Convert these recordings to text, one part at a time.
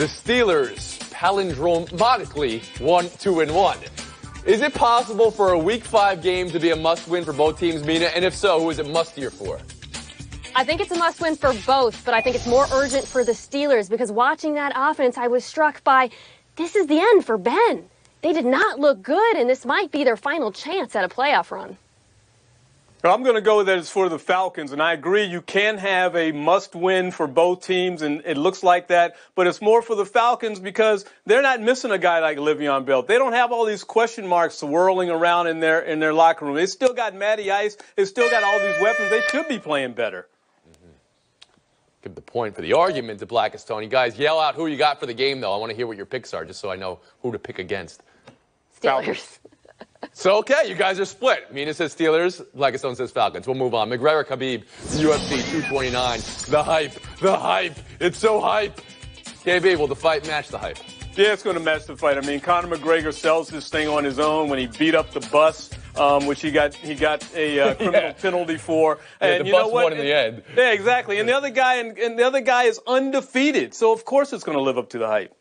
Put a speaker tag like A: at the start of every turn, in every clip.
A: The Steelers palindromatically 1-2-1. Is it possible for a Week 5 game to be a must-win for both teams, Mina? And if so, who is it mustier for?
B: I think it's a must-win for both, but I think it's more urgent for the Steelers because watching that offense, I was struck by this is the end for Ben. They did not look good, and this might be their final chance at a playoff run.
C: I'm going to go that it's for the Falcons, and I agree you can have a must-win for both teams, and it looks like that, but it's more for the Falcons because they're not missing a guy like Le'Veon Bell. They don't have all these question marks swirling around in their locker room. They still got Matty Ice. They still got all these weapons. They should be playing better.
A: Give the point for the argument to Blackest Tony. Guys, yell out who you got for the game, though. I want to hear what your picks are, just so I know who to pick against.
B: Steelers.
A: So, okay, you guys are split. Mina says Steelers, Blackistone says Falcons. We'll move on. McGregor Khabib, UFC 229. The hype, the hype. It's so hype. KB, will the fight match the hype?
C: Yeah, it's going to match the fight. I mean, Conor McGregor sells this thing on his own when he beat up the bus, which he got a criminal penalty for. And
A: the
C: you
A: bus
C: know what?
A: won in the end.
C: Yeah, exactly. And the other guy is undefeated. So of course it's going to live up to the hype.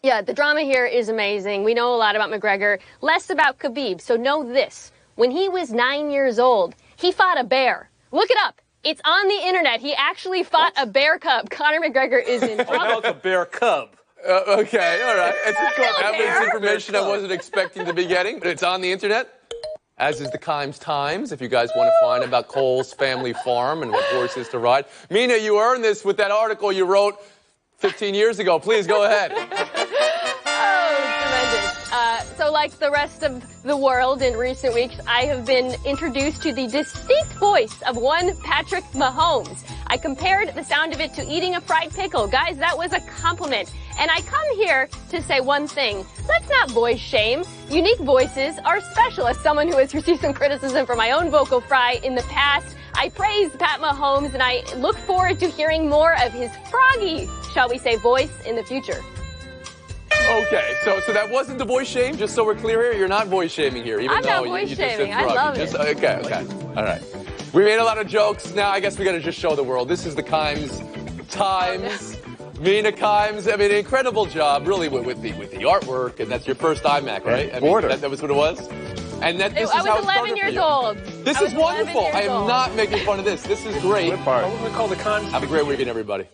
B: Yeah, the drama here is amazing. We know a lot about McGregor, less about Khabib. So know this. When he was 9 years old, he fought a bear. Look it up. It's on the internet. He actually fought a bear cub. Conor McGregor is in trouble.
C: Oh, no, it's a bear cub.
A: Okay, all right. That was information I wasn't expecting to be getting, but it's on the internet, as is the Kimes Times, if you guys want to find about Cole's family farm and what horses to ride. Mina, you earned this with that article you wrote 15 years ago. Please go ahead.
B: So like the rest of the world in recent weeks, I have been introduced to the distinct voice of one Patrick Mahomes. I compared the sound of it to eating a fried pickle. Guys, that was a compliment. And I come here to say one thing. Let's not voice shame. Unique voices are special. As someone who has received some criticism for my own vocal fry in the past, I praise Pat Mahomes, and I look forward to hearing more of his froggy, shall we say, voice in the future.
A: Okay, so that wasn't the voice shame, just so we're clear here? You're not voice shaming here, even
B: I'm
A: though
B: not voice
A: you just
B: shaming.
A: said
B: I love it.
A: Okay. All right. We made a lot of jokes. Now I guess we got to just show the world. This is the Kimes Times. Mina Kimes, I mean, incredible job, really, with the artwork, and that's your first iMac, right? I mean, that was what it was? And this is
B: I
A: how
B: was 11 years old.
A: This is wonderful. I am not making fun of this. This is great.
C: What would we call the con?
A: Have a great weekend, everybody.